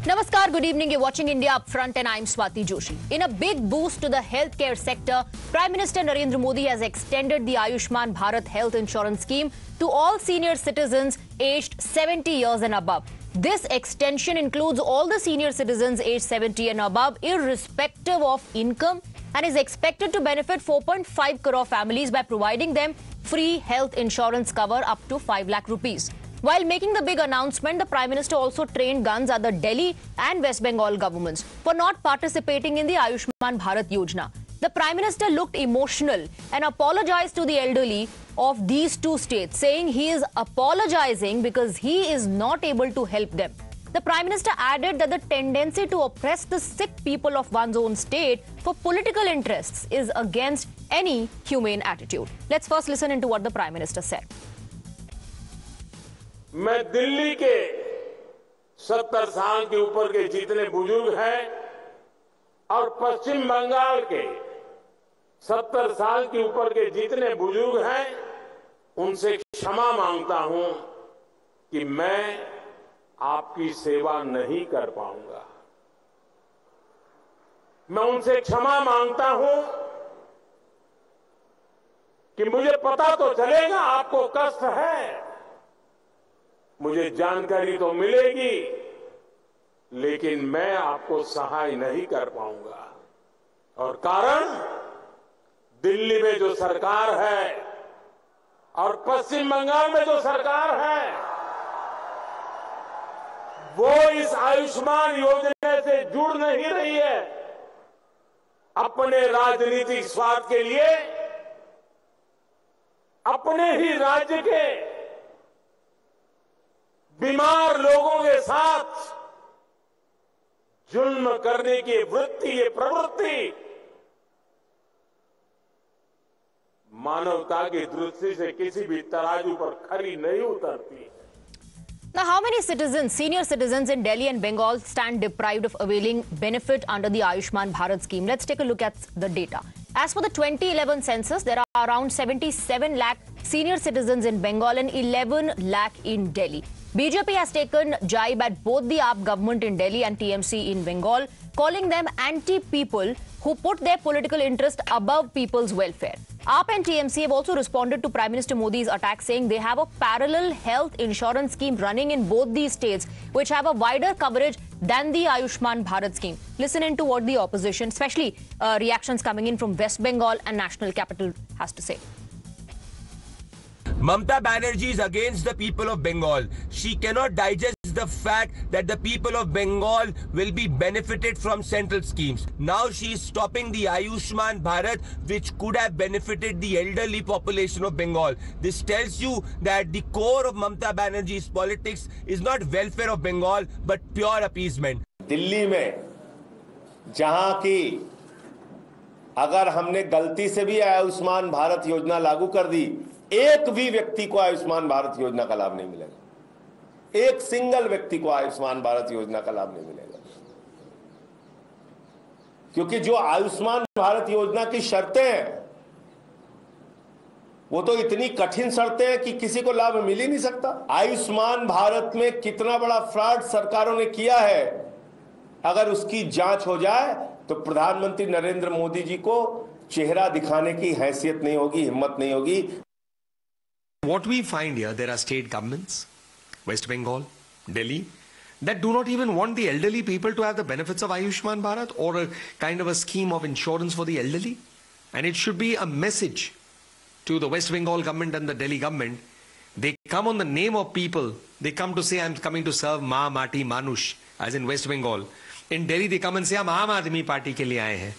Namaskar, good evening. You're watching India Upfront and I'm Swati Joshi. In a big boost to the healthcare sector, Prime Minister Narendra Modi has extended the Ayushman Bharat health insurance scheme to all senior citizens aged 70 years and above. This extension includes all the senior citizens aged 70 and above, irrespective of income, and is expected to benefit 4.5 crore families by providing them free health insurance cover up to 5 lakh rupees. While making the big announcement, the Prime Minister also trained guns at the Delhi and West Bengal governments for not participating in the Ayushman Bharat Yojana. The Prime Minister looked emotional and apologized to the elderly of these two states, saying he is apologizing because he is not able to help them. The Prime Minister added that the tendency to oppress the sick people of one's own state for political interests is against any humane attitude. Let's first listen into what the Prime Minister said. मैं दिल्ली के 70 साल के ऊपर के जितने बुजुर्ग हैं और पश्चिम बंगाल के 70 साल के ऊपर के जितने बुजुर्ग हैं उनसे क्षमा मांगता हूं कि मैं आपकी सेवा नहीं कर पाऊंगा। मैं उनसे क्षमा मांगता हूं कि मुझे पता तो चलेगा आपको कष्ट है, मुझे जानकारी तो मिलेगी, लेकिन मैं आपको सहाय नहीं कर पाऊंगा। और कारण, दिल्ली में जो सरकार है और पश्चिम बंगाल में जो सरकार है वो इस आयुष्मान योजना से जुड़ नहीं रही है। अपने राजनीतिक स्वार्थ के लिए अपने ही राज्य के बीमार लोगों के साथ जुल्म करने की वृत्ति, ये प्रवृत्ति मानवता की दृष्टि से किसी भी तराजू पर खरी नहीं उतरती। Now, how many citizens, senior citizens in Delhi and Bengal stand deprived of availing benefit under the Ayushman Bharat scheme? Let's take a look at the data. As for the 2011 census, there are around 77 lakh senior citizens in Bengal and 11 lakh in Delhi. BJP has taken jibe at both the AAP government in Delhi and TMC in Bengal, calling them anti-people who put their political interest above people's welfare. AAP and TMC have also responded to Prime Minister Modi's attack, saying they have a parallel health insurance scheme running in both these states, which have a wider coverage than the Ayushman Bharat scheme. Listen into what the opposition, especially reactions coming in from West Bengal and National Capital, has to say. Mamata Banerjee is against the people of Bengal. She cannot digest the fact that the people of Bengal will be benefited from central schemes. Now she is stopping the Ayushman Bharat, which could have benefited the elderly population of Bengal. This tells you that the core of Mamata Banerjee's politics is not welfare of Bengal, but pure appeasement. Delhi में जहां की अगर हमने गलती से भी आयुष्मान भारत योजना लागू कर दी, एक भी व्यक्ति को आयुष्मान भारत योजना का लाभ नहीं मिलेगा। एक सिंगल व्यक्ति को आयुष्मान भारत योजना का लाभ नहीं मिलेगा, क्योंकि जो आयुष्मान भारत योजना की शर्तें हैं वो तो इतनी कठिन शर्तें हैं कि किसी को लाभ मिल ही नहीं सकता। आयुष्मान भारत में कितना बड़ा फ्रॉड सरकारों ने किया है, अगर उसकी जांच हो जाए तो प्रधानमंत्री नरेंद्र मोदी जी को चेहरा दिखाने की हैसियत नहीं होगी, हिम्मत नहीं होगी। What we find here, there are state governments, West Bengal, Delhi, that do not even want the elderly people to have the benefits of Ayushman Bharat or a kind of a scheme of insurance for the elderly. And it should be a message to the West Bengal government and the Delhi government. They come on the name of people. They come to say, I'm coming to serve Ma Mati Manush, as in West Bengal. In Delhi, they come and say, हम आम आदमी party के लिए आए हैं.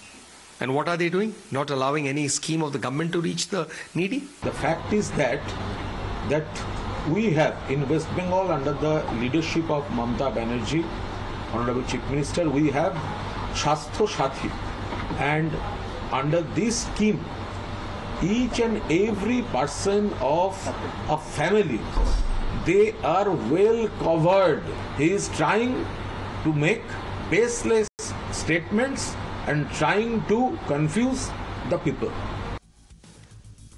And what are they doing? Not allowing any scheme of the government to reach the needy? The fact is that we have in West Bengal, under the leadership of Mamata Banerjee, Honorable Chief Minister, we have Shastro Sathi, and under this scheme, each and every person of a family, they are well covered. He is trying to make baseless statements and trying to confuse the people.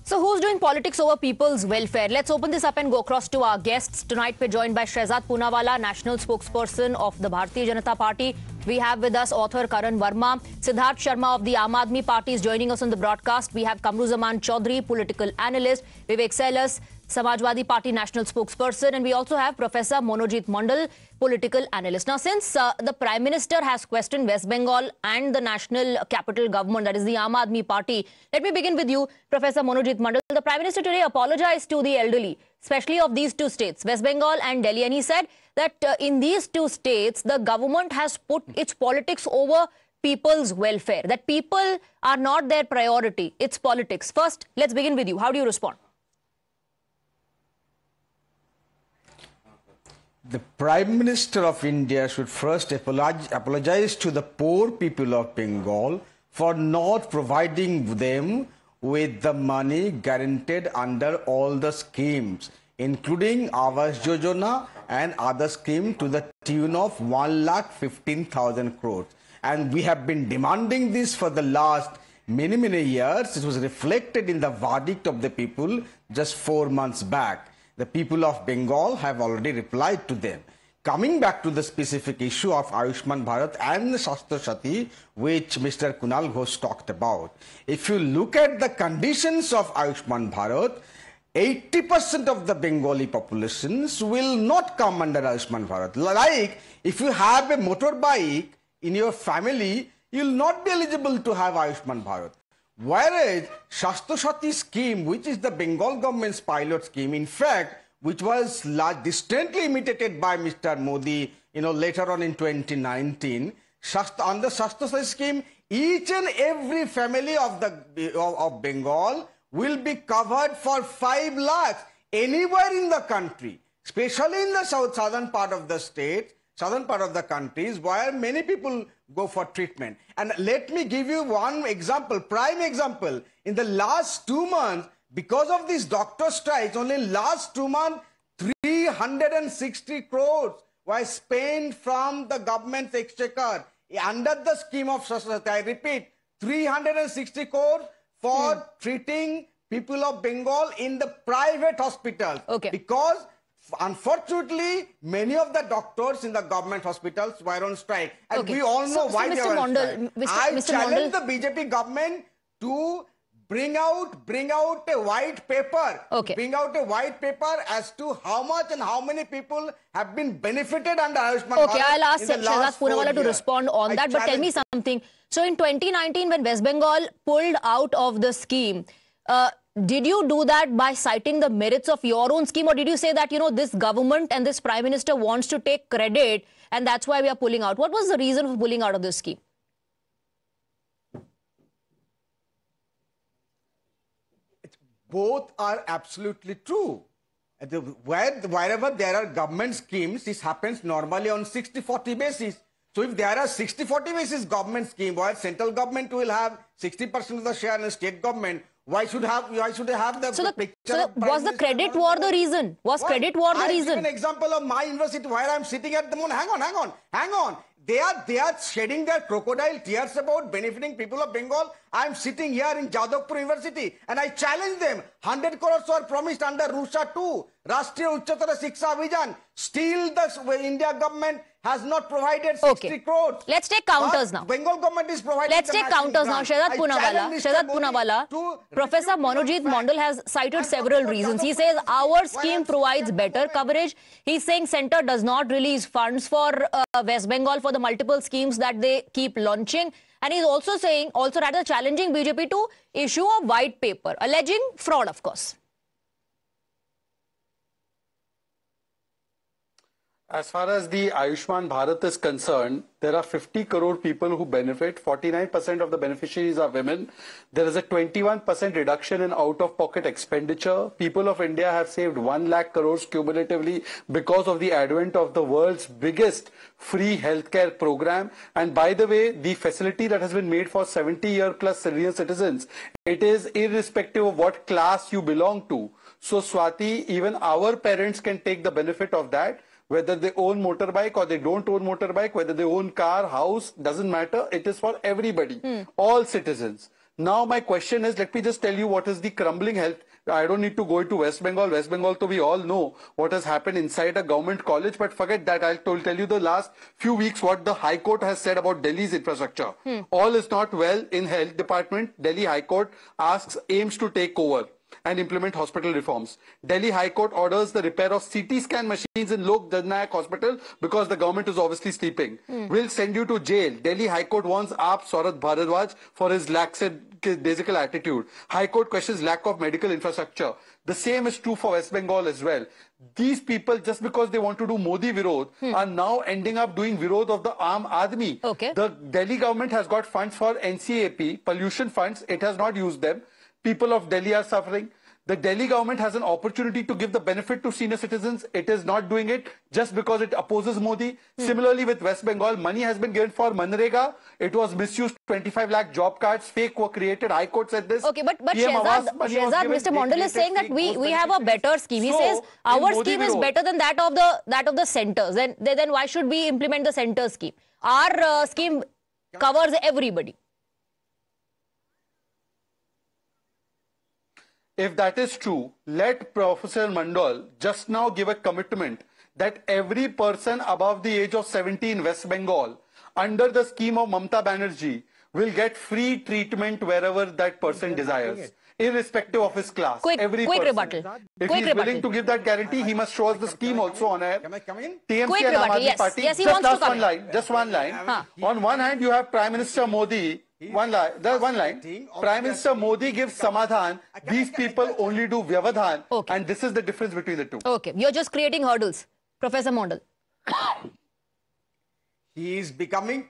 So who's doing Pursuing politics over people's welfare. Let's open this up and go across to our guests. Tonight we're joined by Shehzad Poonawala, National Spokesperson of the Bharatiya Janata Party. We have with us author Karan Verma. Siddharth Sharma of the Aam Aadmi Party is joining us on the broadcast. We have Kamruzaman Chaudhary, political analyst. Vivek Sailas, Samajwadi Party National Spokesperson. And we also have Professor Monojit Mandal, political analyst. Now, since the Prime Minister has questioned West Bengal and the national capital government, that is the Aam Aadmi Party, let me begin with you, Professor Monojit Mandal. The Prime Minister today apologized to the elderly, especially of these two states, West Bengal and Delhi. And he said that in these two states, the government has put its politics over people's welfare, that people are not their priority. It's politics. First, let's begin with you. How do you respond? The Prime Minister of India should first apologize to the poor people of Bengal for not providing them with the money guaranteed under all the schemes, including Awas Yojana and other schemes to the tune of 1,15,000 crores. And we have been demanding this for the last many years. It was reflected in the verdict of the people just 4 months back. The people of Bengal have already replied to them. Coming back to the specific issue of Ayushman Bharat and the Swasthya Sati, which Mr. Kunal Ghosh talked about, if you look at the conditions of Ayushman Bharat, 80% of the Bengali populations will not come under Ayushman Bharat. Like, if you have a motorbike in your family, you will not be eligible to have Ayushman Bharat. Whereas Swasthya Sati scheme, which is the Bengal government's pilot scheme, in fact, which was distantly imitated by Mr. Modi, later on in 2019, on the Swasthya Sati scheme, each and every family of Bengal will be covered for 5 lakhs anywhere in the country, especially in the southern part of the state, southern part of the countries where many people go for treatment. And let me give you one example, prime example. In the last 2 months, because of these doctor strikes, only last 2 months, 360 crores were spent from the government's exchequer under the scheme of Swasthya. I repeat, 360 crores for treating people of Bengal in the private hospitals. Okay. Because unfortunately, many of the doctors in the government hospitals were on strike. And we all know why they were on strike. I challenge the BJP government to bring out a white paper. Okay. Bring out a white paper as to how much and how many people have been benefited under Ayushman Bharat. Okay, I'll ask Shehzad Poonawala to respond on that. But tell me something. So in 2019, when West Bengal pulled out of the scheme, did you do that by citing the merits of your own scheme, or did you say that, this government and this Prime Minister wants to take credit and that's why we are pulling out? What was the reason for pulling out of this scheme? Both are absolutely true. Wherever there are government schemes, this happens normally on 60-40 basis. So if there are 60-40 basis government scheme, where central government will have 60% of the share and state government, why should they have the picture? So was the credit war the reason? Was credit war the reason? I'll give an example of my university where I'm sitting at the moment. Hang on. They are shedding their crocodile tears about benefiting people of Bengal. I'm sitting here in Jadavpur University and I challenge them. 100 crores were promised under Rusha 2, Rashtriya Uchchatara Shiksha Abhiyan. Still the India government has not provided 60 crores. Let's take counters now. Bengal government is providing. Let's take counters now. Shehzad Poonawala. Professor Monojit Mandal has cited several reasons. He says our scheme provides better coverage. He's saying centre does not release funds for West Bengal for the multiple schemes that they keep launching. And he's also saying, rather challenging BJP to issue a white paper, alleging fraud, of course. As far as the Ayushman Bharat is concerned, there are 50 crore people who benefit. 49% of the beneficiaries are women. There is a 21% reduction in out-of-pocket expenditure. People of India have saved 1 lakh crores cumulatively because of the advent of the world's biggest free healthcare program. And by the way, the facility that has been made for 70-year-plus senior citizens, it is irrespective of what class you belong to. So Swati, even our parents can take the benefit of that. Whether they own motorbike or they don't own motorbike, whether they own car, house, doesn't matter. It is for everybody, all citizens. Now my question is, let me just tell you what is the crumbling health I don't need to go into West Bengal. West Bengal, so we all know what has happened inside a government college. But forget that. I'll tell you the last few weeks what the High Court has said about Delhi's infrastructure. All is not well in health department. Delhi High Court aims to take over and implement hospital reforms. Delhi High Court orders the repair of CT scan machines in Lok Jannayak Hospital because the government is obviously sleeping. Will send you to jail. Delhi High Court warns AAP Saurav Bharadwaj for his lackadaisical attitude. High Court questions lack of medical infrastructure. The same is true for West Bengal as well. These people, just because they want to do Modi Virod, are now ending up doing Virod of the Aam Aadmi. Okay. The Delhi government has got funds for NCAP, pollution funds. It has not used them. People of Delhi are suffering. The Delhi government has an opportunity to give the benefit to senior citizens. It is not doing it just because it opposes Modi. Similarly, with West Bengal, money has been given for Manrega. It was misused. 25 lakh job cards, fake were created. High Court said this. Okay, but Shehzad, Mr. Mondal is saying that we have a better scheme. He says our scheme is better than that of the centers. Then why should we implement the center scheme? Our scheme covers everybody. If that is true, let Professor Mandal just now give a commitment that every person above the age of 70 in West Bengal, under the scheme of Mamata Banerjee, will get free treatment wherever that person desires, irrespective of his class. Quick rebuttal. If he is willing to give that guarantee, he must show us the scheme also on air. Can I come in? TMC Quick and Aam rebuttal, Aadmi yes. Party. Yes, he wants to come in. Just one line. On one hand, you have Prime Minister Modi. One line. Prime Minister Modi gives Samadhan. These people only do Vyavadhan. Okay. And this is the difference between the two. Okay, you're just creating hurdles. Professor Mondal. He is becoming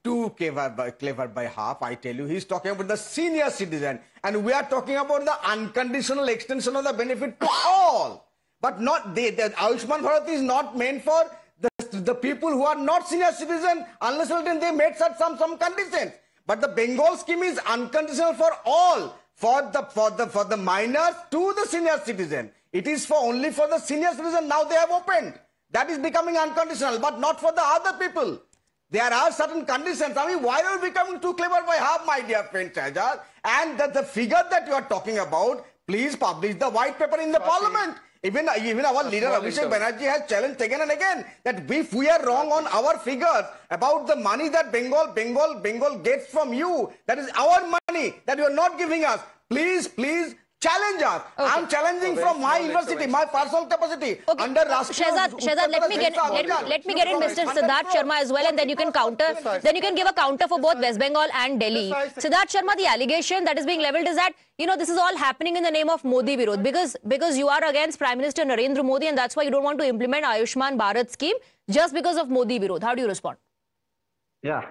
too clever by half. I tell you, he's talking about the senior citizen, and we are talking about the unconditional extension of the benefit to all. But not the Ayushman Bharat is not meant for the people who are not senior citizen, unless they made some conditions. But the Bengal scheme is unconditional for all, for the minors to the senior citizen. It is only for the senior citizen. Now they have opened. That is becoming unconditional, but not for the other people. There are certain conditions. I mean, why are you becoming too clever by half, my dear friend Shahzad? And the figure that you are talking about, please publish the white paper in the parliament. Even our leader Abhishek Banerjee has challenged again and again that if we are wrong on our figures about the money that Bengal gets from you, that is our money that you are not giving us. Please challenge us. Okay. I am challenging from my university, my personal capacity. Okay. Under Shehzad, let me get in Mr. Siddharth Sharma as well, and then you can counter. Then you can give a counter for both West Bengal and Delhi. Siddharth Sharma, the allegation that is being levelled is that this is all happening in the name of Modi Virod because you are against Prime Minister Narendra Modi, and that's why you don't want to implement Ayushman Bharat scheme just because of Modi Virod. How do you respond? Yeah,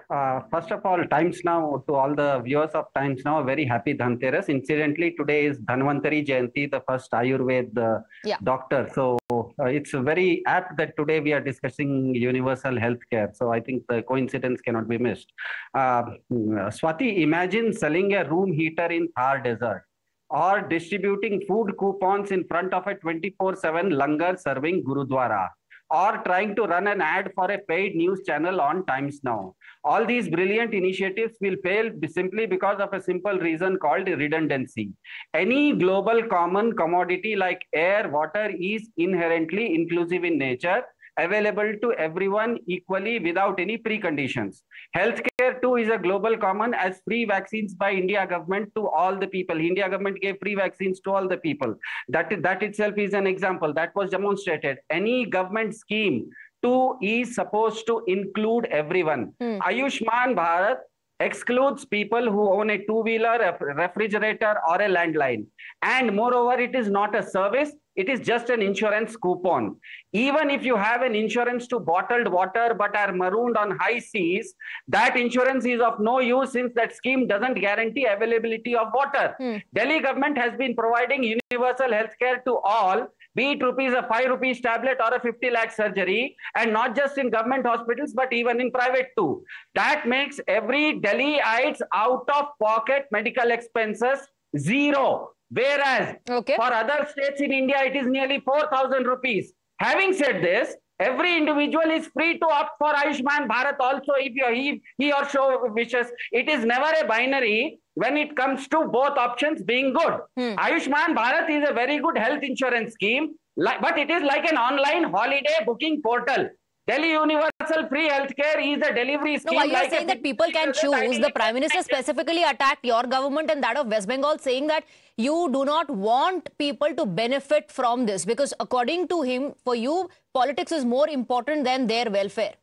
first of all, Times Now, to all the viewers of Times Now, a very happy Dhanteras. Incidentally, today is Dhanvantari Jayanti, the first Ayurveda doctor. So it's very apt that today we are discussing universal healthcare. So I think the coincidence cannot be missed. Swati, imagine selling a room heater in Thar Desert or distributing food coupons in front of a 24/7 langar serving Gurudwara, or trying to run an ad for a paid news channel on Times Now. All these brilliant initiatives will fail simply because of a simple reason called redundancy. Any global common commodity like air, water is inherently inclusive in nature, available to everyone equally without any preconditions. Healthcare too is a global common, as free vaccines by India government to all the people. India government gave free vaccines to all the people. That itself is an example that was demonstrated. Any government scheme too is supposed to include everyone. Ayushman Bharat excludes people who own a two-wheeler, a refrigerator, or a landline. And moreover, it is not a service. It is just an insurance coupon. Even if you have an insurance to bottled water but are marooned on high seas, that insurance is of no use since that scheme doesn't guarantee availability of water. Delhi government has been providing universal healthcare to all, be it a 5 rupees tablet or a 50 lakh surgery, and not just in government hospitals, but even in private too. That makes every Delhiite's out-of-pocket medical expenses zero. Whereas for other states in India, it is nearly 4,000 rupees. Having said this, Every individual is free to opt for Ayushman Bharat also if he or she wishes. It is never a binary when it comes to both options being good. Ayushman Bharat is a very good health insurance scheme, but it is like an online holiday booking portal. Delhi Universal Free Healthcare is a delivery scheme. No, are you saying that people can choose? The Prime Minister specifically attacked your government and that of West Bengal, saying that you do not want people to benefit from this because according to him, for you, politics is more important than their welfare.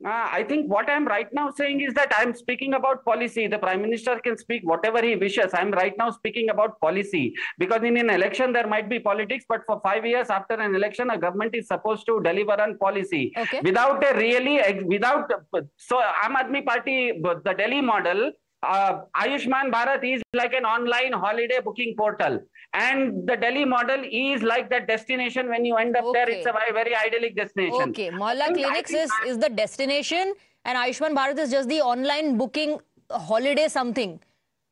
I think what I'm right now saying is that I'm speaking about policy. The Prime Minister can speak whatever he wishes. I'm right now speaking about policy because in an election there might be politics, but for 5 years after an election, a government is supposed to deliver on policy. Okay. So Aam Aadmi Party, the Delhi model, Ayushman Bharat is like an online holiday booking portal. And the Delhi model is like that destination. When you end up there, it's a very idyllic destination. Okay, Mohalla Clinics is the destination and Ayushman Bharat is just the online booking holiday something.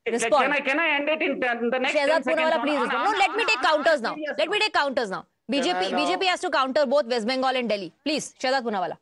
Respond. Can I end it in the next 10 Shehzad seconds? Poonawala, please respond. No, let me take counters now. Let me take counters now. BJP has to counter both West Bengal and Delhi. Please, Shehzad Poonawala.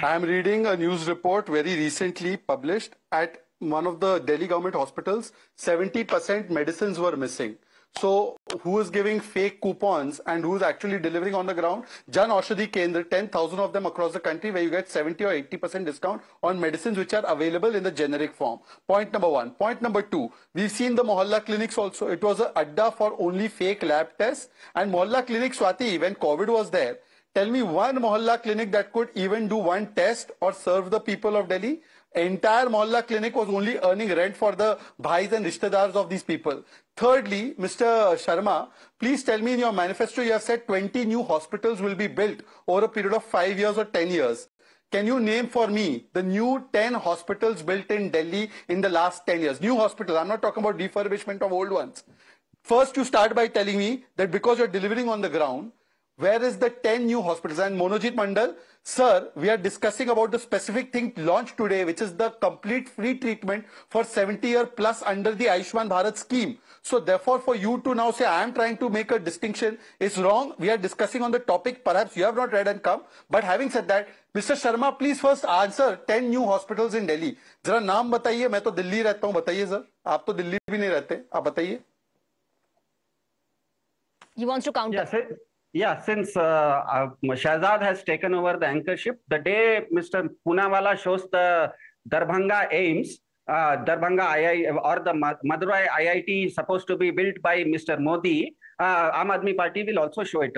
I am reading a news report very recently published at one of the Delhi government hospitals. 70% medicines were missing. So who is giving fake coupons and who is actually delivering on the ground? Jan Aushadhi Kendra, 10,000 of them across the country where you get 70 or 80% discount on medicines which are available in the generic form. Point number one. Point number two, we've seen the Mohalla clinics also. It was a adda for only fake lab tests. And Mohalla clinic, Swati, when COVID was there, tell me one Mohalla clinic that could even do one test or serve the people of Delhi. Entire Mohalla clinic was only earning rent for the bhais and rishtedars of these people. Thirdly, Mr. Sharma, please tell me in your manifesto you have said 20 new hospitals will be built over a period of 5 years or 10 years. Can you name for me the new 10 hospitals built in Delhi in the last 10 years? New hospitals, I'm not talking about refurbishment of old ones. First, you start by telling me that because you're delivering on the ground, where is the 10 new hospitals? And Monojit Mandal, sir, we are discussing about the specific thing launched today, which is the complete free treatment for 70-year plus under the Ayushman Bharat scheme. So therefore, for you to now say, I am trying to make a distinction, is wrong. We are discussing on the topic. Perhaps you have not read and come. But having said that, Mr. Sharma, please first answer 10 new hospitals in Delhi. Zara naam bataiye, main to Delhi rehta hu, bataiye sir. Aap to Delhi bhi nahi rehte, aap bataiye. He wants to counter. Yes, yeah, since Shehzad has taken over the anchorship, the day Mr. Poonawala shows the Darbhanga aims, Darbhanga II or the Madurai IIT is supposed to be built by Mr. Modi, Aam Aadmi Party will also show it.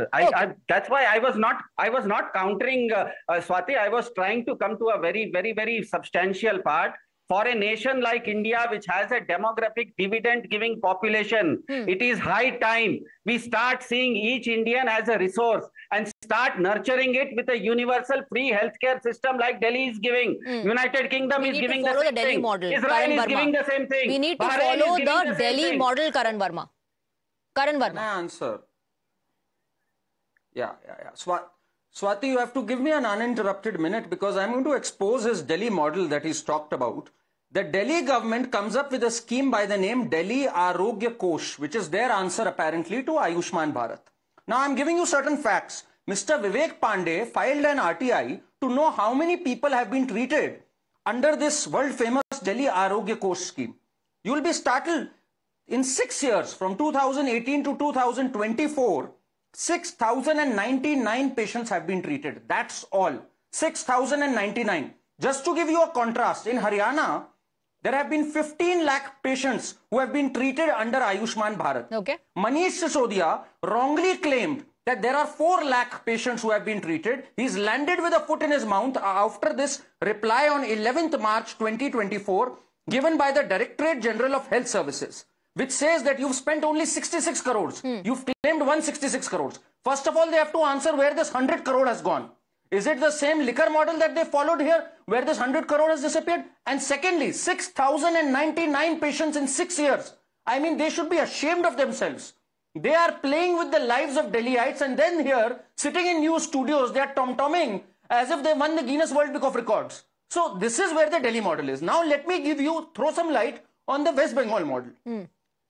That's why I was not countering Swati. I was trying to come to a very substantial part. For a nation like India, which has a demographic dividend-giving population, it is high time we start seeing each Indian as a resource and start nurturing it with a universal free healthcare system like Delhi is giving. United Kingdom is giving the same thing. Model, Israel is giving the same thing. We need to follow the Delhi model, Karan Verma. Karan Verma. Can I answer? Yeah. Swati, you have to give me an uninterrupted minute because I'm going to expose his Delhi model that he's talked about. The Delhi government comes up with a scheme by the name Delhi Arogya Kosh, which is their answer apparently to Ayushman Bharat. Now I'm giving you certain facts. Mr. Vivek Pandey filed an RTI to know how many people have been treated under this world famous Delhi Arogya Kosh scheme. You will be startled. In 6 years, from 2018 to 2024, 6,099 patients have been treated. That's all. 6,099. Just to give you a contrast, in Haryana, there have been 15 lakh patients who have been treated under Ayushman Bharat. Okay. Manish Sisodia wrongly claimed that there are 4 lakh patients who have been treated. He's landed with a foot in his mouth after this reply on 11th March 2024 given by the Directorate General of Health Services, which says that you've spent only 66 crores. You've claimed 166 crores. First of all, they have to answer where this 100 crore has gone. Is it the same liquor model that they followed here, where this 100 crore has disappeared? And secondly, 6,099 patients in 6 years. I mean, they should be ashamed of themselves. They are playing with the lives of Delhiites, and then here, sitting in news studios, they are tom-tomming as if they won the Guinness World Book of Records. So this is where the Delhi model is. Now let me throw some light on the West Bengal model.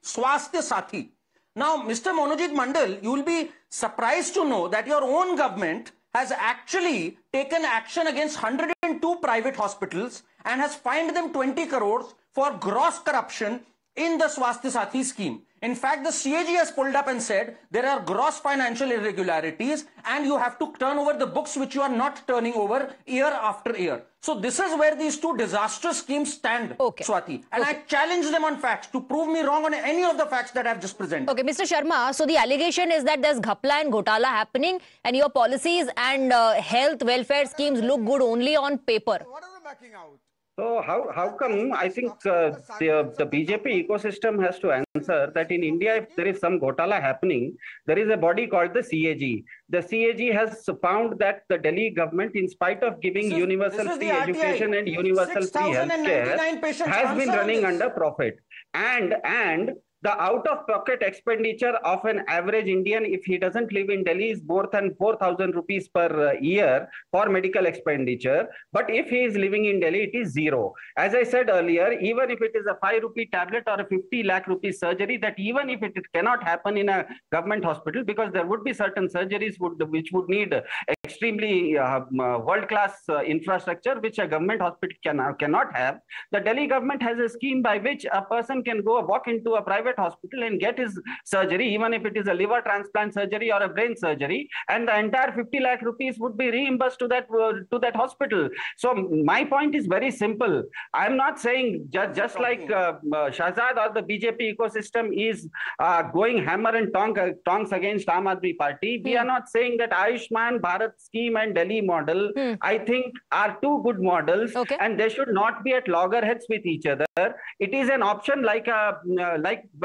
Swasthya Sathi. Now, Mr. Monojit Mandal, you will be surprised to know that your own government has actually taken action against 102 private hospitals and has fined them 20 crores for gross corruption in the Swasthya Sathi scheme. In fact, the CAG has pulled up and said there are gross financial irregularities and you have to turn over the books which you are not turning over year after year. So this is where these two disastrous schemes stand, Swati. And I challenge them on facts to prove me wrong on any of the facts that I have just presented. Okay, Mr. Sharma, so the allegation is that there's ghapla and ghotala happening and your policies and health welfare schemes look good only on paper. What are they backing out? So how come I think the BJP ecosystem has to answer that in India, if there is some ghotala happening, there is a body called the CAG. The CAG has found that the Delhi government, in spite of giving universal free education and universal free healthcare, has been running under profit. And the out-of-pocket expenditure of an average Indian, if he doesn't live in Delhi, is more than 4,000 rupees per year for medical expenditure. But if he is living in Delhi, it is zero. As I said earlier, even if it is a 5 rupee tablet or a 50 lakh rupees surgery, that even if it cannot happen in a government hospital, because there would be certain surgeries which would need extremely world-class infrastructure, which a government hospital cannot have. The Delhi government has a scheme by which a person can walk into a private hospital and get his surgery, even if it is a liver transplant surgery or a brain surgery, and the entire 50 lakh rupees would be reimbursed to that hospital. So my point is very simple. I'm not saying just like Shahzad or the BJP ecosystem is going hammer and tongs against Aam Aadmi Party. We are not saying that Ayushman Bharat scheme and Delhi model, I think, are two good models, and they should not be at loggerheads with each other. It is an option like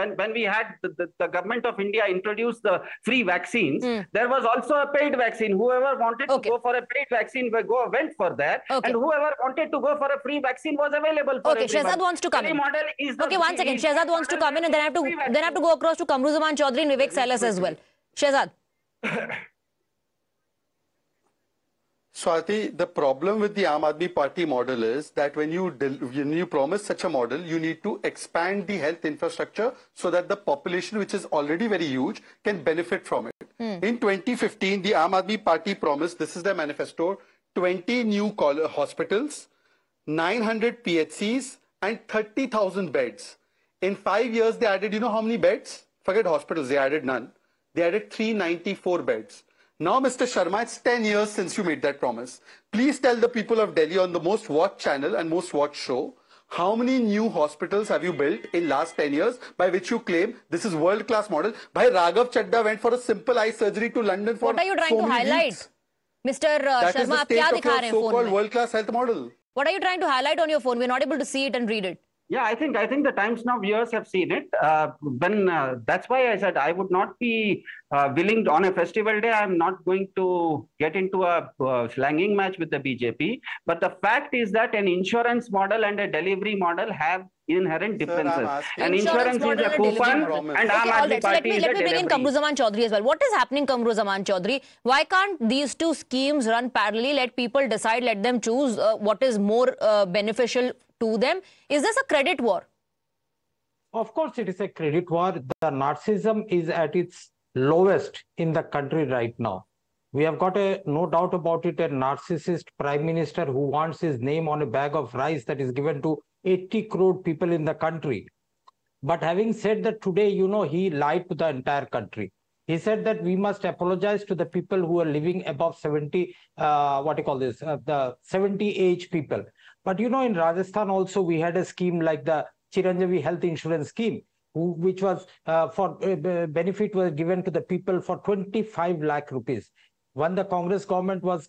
when we had the government of India introduced the free vaccines, there was also a paid vaccine. Whoever wanted to go for a paid vaccine went for that, and whoever wanted to go for a free vaccine was available for everyone. Shehzad wants to come in. Model is One second. Shehzad wants to come in, and then I have to go across to Kamruzaman Chaudhary and Vivek Salas as well. Shehzad. Swati, the problem with the Aam Aadmi Party model is that when you promise such a model, you need to expand the health infrastructure so that the population, which is already very huge, can benefit from it. In 2015, the Aam Aadmi Party promised, this is their manifesto, 20 new hospitals, 900 PHCs, and 30,000 beds. In 5 years, they added, you know how many beds? Forget hospitals, they added none. They added 394 beds. Now, Mr. Sharma, it's 10 years since you made that promise. Please tell the people of Delhi on the most watched channel and most watched show, how many new hospitals have you built in last 10 years by which you claim this is world-class model? Bhai, Raghav Chadda went for a simple eye surgery to London for What are you trying to highlight? Weeks. Mr. That Sharma, is the आप state क्या of दिखा रहे हैं your phone so-called में? world-class health model. What are you trying to highlight on your phone? We're not able to see it and read it. Yeah, I think the Times Now viewers have seen it. That's why I said I would not be willing on a festival day. I'm not going to get into a slanging match with the BJP. But the fact is that an insurance model and a delivery model have inherent differences. An insurance is a coupon, and Aam Aadmi Party is a delivery. Let me bring in Kamruzaman Chaudhary as well. What is happening, Kamruzaman Chaudhary? Why can't these two schemes run parallelly? Let people decide, let them choose what is more beneficial to them. Is this a credit war? Of course, it is a credit war. The narcissism is at its lowest in the country right now. We have got no doubt about it, a narcissist prime minister who wants his name on a bag of rice that is given to 80 crore people in the country. But having said that, today, you know, he lied to the entire country. He said that we must apologize to the people who are living above 70, the 70 age people. But you know, in Rajasthan also, we had a scheme like the Chiranjeevi Health Insurance Scheme, which was for benefit was given to the people for 25 lakh rupees. When the Congress government was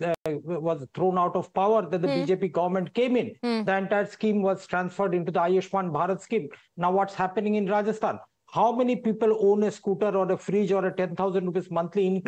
thrown out of power, then the BJP government came in. The entire scheme was transferred into the Ayushman Bharat scheme. Now what's happening in Rajasthan? How many people own a scooter or a fridge or a 10,000 rupees monthly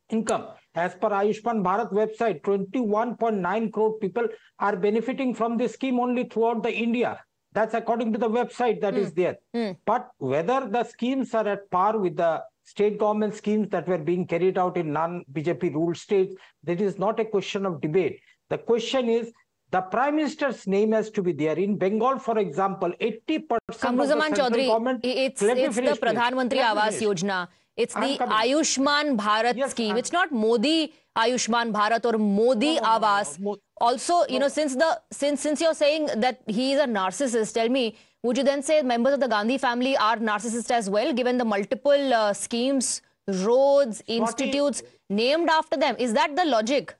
income? As per Ayushman Bharat website, 21.9 crore people are benefiting from this scheme only throughout the India. That's according to the website that is there. But whether the schemes are at par with the state government schemes that were being carried out in non-BJP ruled states, that is not a question of debate. The question is the Prime Minister's name has to be there. In Bengal, for example, 80% of the central government... It's the Pradhan Mantri Awas Yojana. It's the Ayushman Bharat scheme. It's not Modi Ayushman Bharat or Modi Awas. Also, you know, since you're saying that he is a narcissist, tell me, would you then say members of the Gandhi family are narcissists as well, given the multiple schemes, roads, institutes named after them? Is that the logic?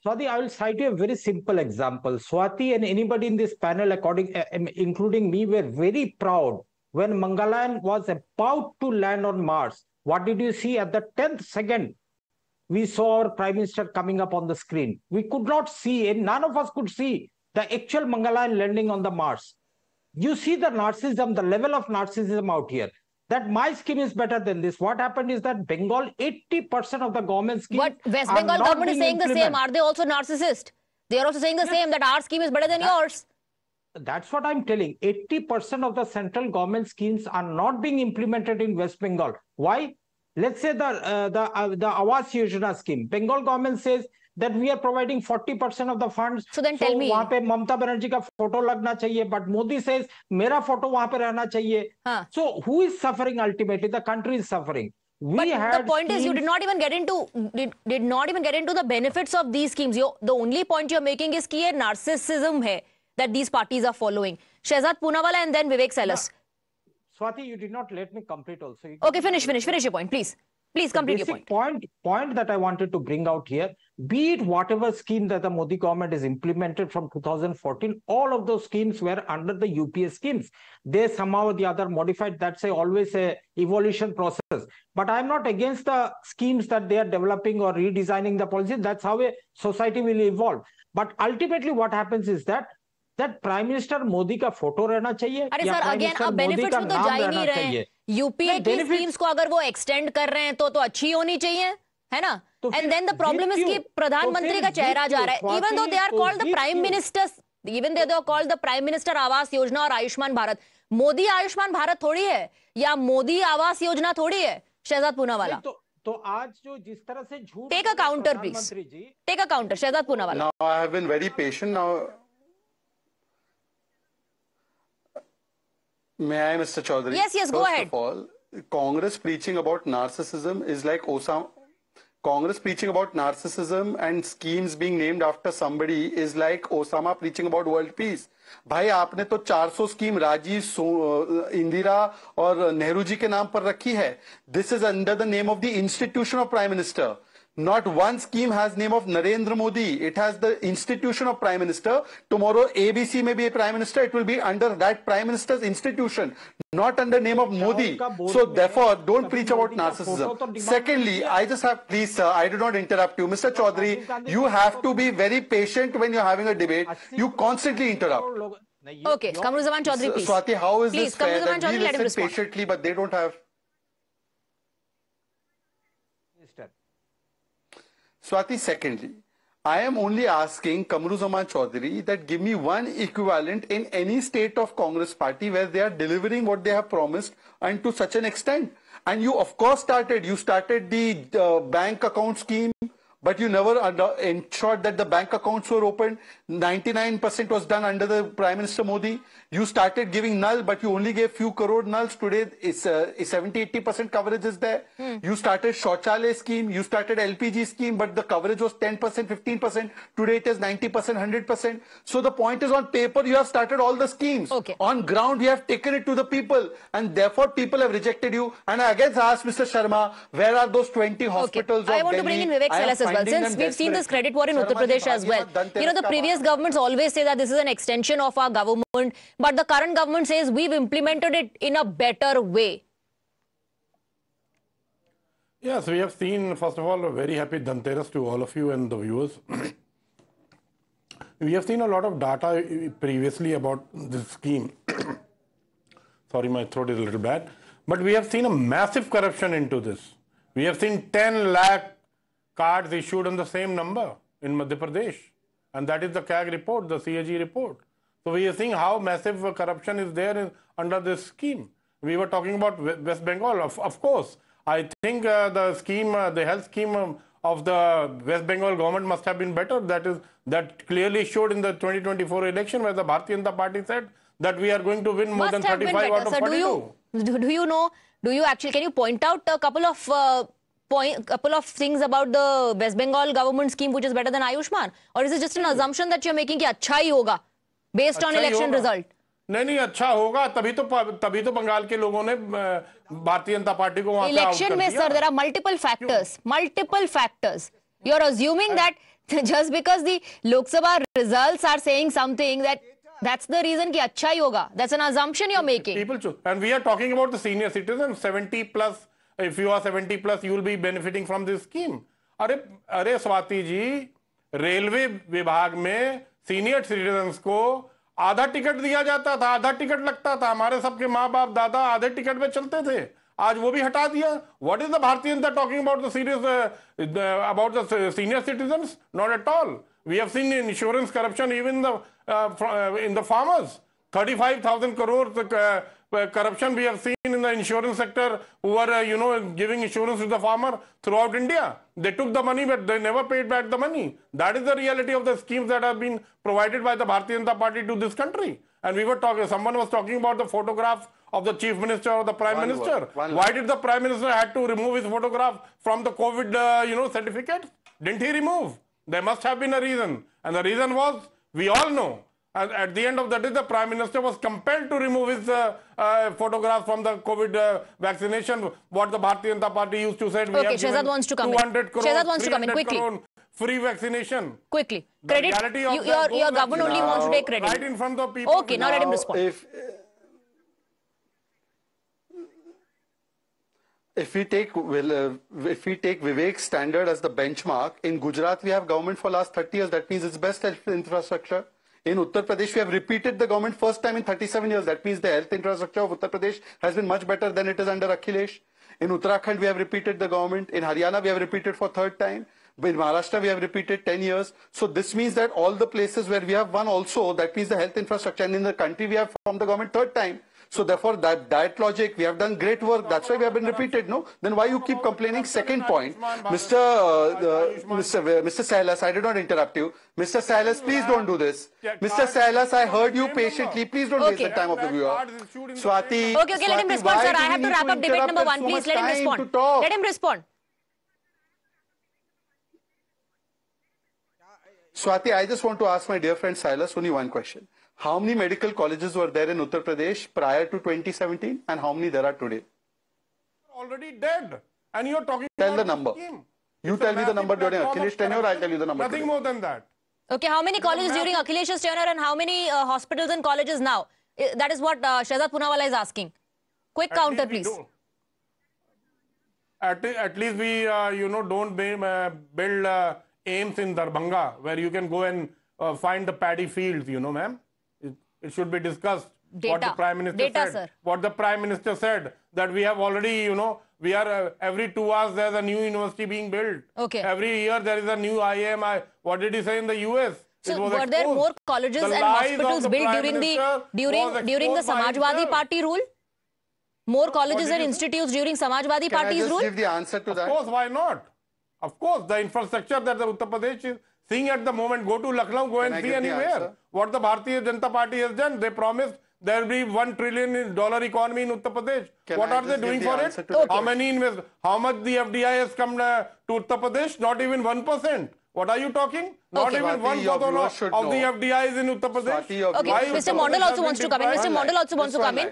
Swati, I will cite you a very simple example. Swati and anybody in this panel, including me, were very proud when Mangalan was about to land on Mars. What did you see at the 10th second? We saw our Prime Minister coming up on the screen. We could not see, and none of us could see the actual Mangalan landing on the Mars. You see the narcissism, the level of narcissism out here. That my scheme is better than this. What happened is that Bengal, 80% of the government schemes. But West Bengal government is saying the same. Are they also narcissist? They are also saying the same, that our scheme is better than yours. That's what I'm telling. 80% of the central government schemes are not being implemented in West Bengal. Why? Let's say the Awas Yojana scheme. Bengal government says that we are providing 40% of the funds. So then tell me. वहाँ पे ममता बनर्जी का photo लगना चाहिए, but Modi says मेरा photo वहाँ पे रहना चाहिए. So who is suffering ultimately? The country is suffering. But the point is, you did not even get into the benefits of these schemes. The only point you're making is कि ये narcissism है that these parties are following. Shehzad Poonawalla and then Vivek Salas. Swati, you did not let me complete also. Okay, finish your point, please. Please complete your point. Point that I wanted to bring out here, be it whatever scheme that the Modi government has implemented from 2014, all of those schemes were under the UPA schemes. They somehow or the other modified. That's always a evolution process. But I'm not against the schemes that they are developing or redesigning the policy. That's how a society will evolve. But ultimately what happens is that Prime Minister Modi का photo रहना चाहिए. अरे sir, again अब benefits में तो जा ही नहीं रहे हैं. यूपीए की स्कीम्स को अगर वो एक्सटेंड कर रहे हैं तो अच्छी होनी चाहिए, है ना? And then the problem is कि प्रधानमंत्री का चेहरा जा रहा है. Even though they are called the prime ministers, even they are called the prime minister Awas Yojana और आयुष्मान भारत. मोदी आयुष्मान भारत थोड़ी है या मोदी आवास योजना थोड़ी है. शहजाद पूनावाला, तो आज जो जिस तरह से झूठ. Take a counter please. Take a counter, Shehzad Poonawalla. Now I have been very patient. Now may I, Mr. Chaudhary? Yes, go ahead. First of all, Congress preaching about narcissism is like Osama. Congress preaching about narcissism and schemes being named after somebody is like Osama preaching about world peace. भाई आपने तो 400 scheme Rajiv, Indira और नेहरू जी के नाम पर रखी है. This is under the name of the institution of Prime Minister. Not one scheme has name of Narendra Modi. It has the institution of Prime Minister. Tomorrow ABC may be a Prime Minister. It will be under that Prime Minister's institution, not under name of Modi. So therefore, don't preach about narcissism. Secondly, I just have, please sir, I do not interrupt you. Mr. Chaudhary, you have to be very patient when you're having a debate. You constantly interrupt. Okay, Kamruzaman Chaudhary, please. Swati, how is this fair that we listen patiently but they don't have... Swati, secondly, I am only asking Kamruzaman Chaudhary that give me one equivalent in any state of Congress party where they are delivering what they have promised and to such an extent. And you of course started the bank account scheme, but you never ensured that the bank accounts were opened. 99% was done under the Prime Minister Modi. You started giving null, but you only gave few crore nulls. Today, it's 70-80% coverage is there. You started Shauchalaya scheme. You started LPG scheme, but the coverage was 10%, 15%. Today, it is 90%, 100%. So the point is, on paper, you have started all the schemes. Okay. On ground, we have taken it to the people. And therefore, people have rejected you. And I again ask Mr. Sharma, where are those 20 hospitals of Delhi? I want to bring in Vivek Salas as well, since we've seen this credit war in Uttar Pradesh as well. You know, the previous governments always say that this is an extension of our government, but the current government says we've implemented it in a better way. Yes, we have seen, first of all, a very happy Dhanteras to all of you and the viewers. We have seen a lot of data previously about this scheme. Sorry, my throat is a little bad. But we have seen a massive corruption into this. We have seen 10 lakh cards issued on the same number in Madhya Pradesh. And that is the CAG report, the CAG report. So we are seeing how massive corruption is there under this scheme. We were talking about West Bengal, of course. I think the scheme, the health scheme of the West Bengal government must have been better. That clearly showed in the 2024 election, where the Bharatiya Janata Party said that we are going to win more than 35 out of 42. Do you know? Can you point out a couple of things about the West Bengal government scheme which is better than Ayushman, or is it just an assumption that you're making कि अच्छा ही होगा based on election result? नहीं अच्छा होगा, तभी तो बंगाल के लोगों ने भारतीय जनता पार्टी को वहां से आउट कर दिया। Election में sir, there are multiple factors. You're assuming that just because the Lok Sabha results are saying something that's the reason कि अच्छा ही होगा. That's an assumption you're making. People choose. And we are talking about the senior citizens, 70 plus. If you are 70 plus, you will be benefiting from this scheme. अरे Swati ji, railway विभाग में senior citizens को आधा ticket दिया जाता था, आधा ticket लगता था। हमारे सबके माँ बाप दादा आधे टिकट में चलते थे, आज वो भी हटा दिया। What is the Bharatiya Janata talking about the senior citizens? Not at all. We have seen insurance corruption even in the farmers. 35,000 crore corruption we have seen in the insurance sector, who are giving insurance to the farmer throughout India. They took the money, but they never paid back the money. That is the reality of the schemes that have been provided by the Bharatiya Janata Party to this country. And we were talking, someone was talking about the photograph of the chief minister or the prime minister. Why did the prime minister had to remove his photograph from the COVID certificate? Didn't he remove? There must have been a reason. And the reason was, we all know, and at the end of the day, the Prime Minister was compelled to remove his photograph from the COVID vaccination. What the Bharatiya Janata Party used to say, we have Shehzad wants to come 200 crore, Shehzad wants to come in quickly. Free vaccination. Quickly. Credit. Your government only wants to take credit. Right in front of people. Okay, now let him respond. If we take Vivek's standard as the benchmark, in Gujarat we have government for last 30 years. That means it's best health infrastructure. In Uttar Pradesh, we have repeated the government first time in 37 years. That means the health infrastructure of Uttar Pradesh has been much better than it is under Akhilesh. In Uttarakhand, we have repeated the government. In Haryana, we have repeated for third time. In Maharashtra, we have repeated 10 years. So this means that all the places where we have won also, that means the health infrastructure. And in the country, we have formed the government third time. So therefore, that logic, we have done great work. That's why we have been repeated, no? Then why you keep complaining? Second point, Mr. Sailas, I did not interrupt you. Mr. Sailas, please don't do this. Mr. Sailas, I heard you patiently. Please don't waste the time of the viewer. Swati. Okay, let him respond, sir. I have to wrap up debate number 1. Please let him respond. Let him respond. Swati, I just want to ask my dear friend Silas only one question. How many medical colleges were there in Uttar Pradesh prior to 2017 and how many there are today? Already dead. And you're talking about the number. You tell me the number during Akhilesh's tenure, I'll tell you the number. Nothing more than that. Okay, how many colleges during Akhilesh's tenure and how many hospitals and colleges now? That is what Shehzad Poonawalla is asking. Quick counter, please. At least we, don't build aims in Darbhanga, where you can go and find the paddy fields, ma'am. It should be discussed. What the Prime Minister said. Sir. What the Prime Minister said, that we have already, we are every 2 hours there's a new university being built. Okay. Every year there is a new IIM. What did he say in the US? So were there more colleges and hospitals built during the Samajwadi Party rule? More colleges and institutes during Samajwadi Party's rule? Can I just give the answer to that? Of course, why not? Of course, the infrastructure that the Uttar Pradesh is seeing at the moment, go to Lucknow, go and see anywhere. What the Bharatiya Janata Party has done, they promised there will be $1 trillion economy in Uttar Pradesh. What are they doing for it? How many how much the FDI has come to Uttar Pradesh? Not even 1%. What are you talking? Not even 1% of the FDI is in Uttar Pradesh. Okay, Mr. Mondal also wants to come in. Mr. Mondal also wants to come in.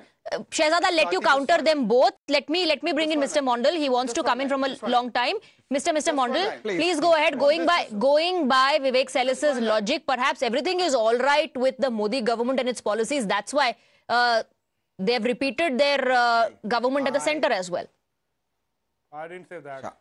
Shehzad, I'll let you counter them both. Let me bring in Mr. Mondal. He wants to come in from a long time. Mr. Mondal, please go ahead. Going by Vivek Sailas's logic, perhaps everything is all right with the Modi government and its policies. That's why they have repeated their government at the center as well. I didn't say that.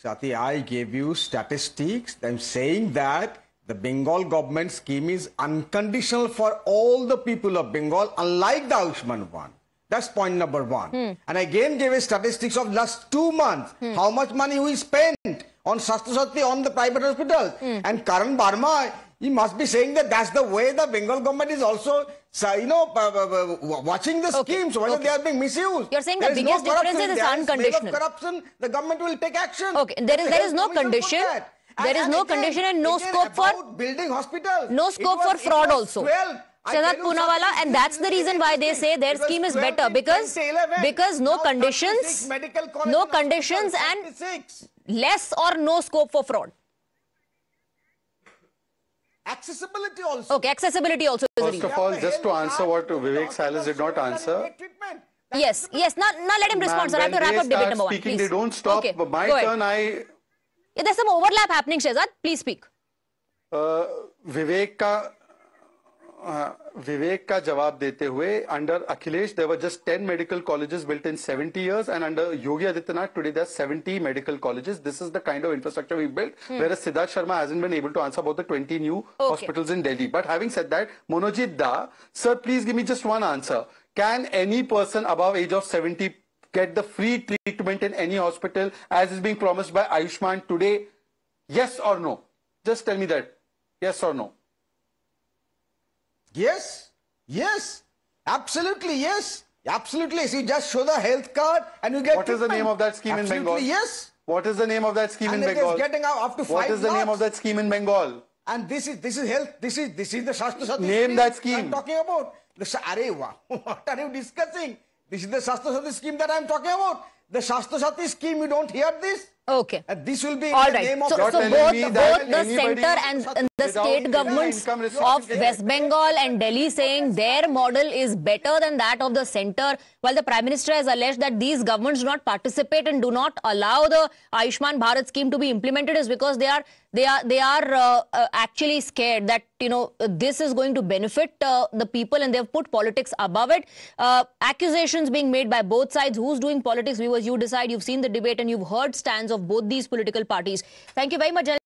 Swati, I gave you statistics. I'm saying that the Bengal government scheme is unconditional for all the people of Bengal, unlike the Ayushman one. That's point number 1. And again gave a statistics of last 2 months. How much money we spent on Sastha Sati on the private hospitals. And Karan Barma, he must be saying that that's the way the Bengal government is also watching the schemes, whether they are being misused. You're saying the biggest difference is unconditional. Corruption, the government will take action. Okay, there is no condition. There is no condition and no scope for building hospitals. No scope for fraud also. Shahzad Poonawalla, and that's the reason why they say their scheme is better, because no conditions and less or no scope for fraud. Accessibility also. Okay, accessibility also. First of all, just to answer what Vivek Salis did not answer. Yes. Now let him respond, sir. I have to wrap up debate number 1. Speaking, please. they don't stop. Okay, But my turn, Yeah, there's some overlap happening, Shahzad. Please speak. Vivek ka jawab dete hue, under Akhilesh, there were just 10 medical colleges built in 70 years, and under Yogi Adityanath, today there are 70 medical colleges. This is the kind of infrastructure we built, whereas Siddharth Sharma hasn't been able to answer about the 20 new hospitals in Delhi. But having said that, Monojit Da, sir, please give me just one answer. Can any person above age of 70 get the free treatment in any hospital as is being promised by Ayushman today? Yes or no? Just tell me that. Yes or no? Yes, absolutely, yes. Absolutely. So you just show the health card and you get What is the name of that scheme in Bengal? Yes. What is the name of that scheme in Bengal? And it is getting up to 5 What is the name of that scheme in Bengal? And this is health. This is the Shastro Sati Name that scheme. I'm talking about. What are you discussing? This is the Shastro Sati scheme that I'm talking about. The Shastro Sati scheme, you don't hear this? Okay. And this will be all in the right. name of... So both the centre and the state governments of West Bengal and Delhi saying their model is better than that of the centre, while the Prime Minister has alleged that these governments do not participate and do not allow the Ayushman Bharat scheme to be implemented, is because they are actually scared that this is going to benefit the people, and they've put politics above it. Accusations being made by both sides. Who's doing politics? Viewers, you decide. You've seen the debate and you've heard stands of both these political parties. Thank you very much.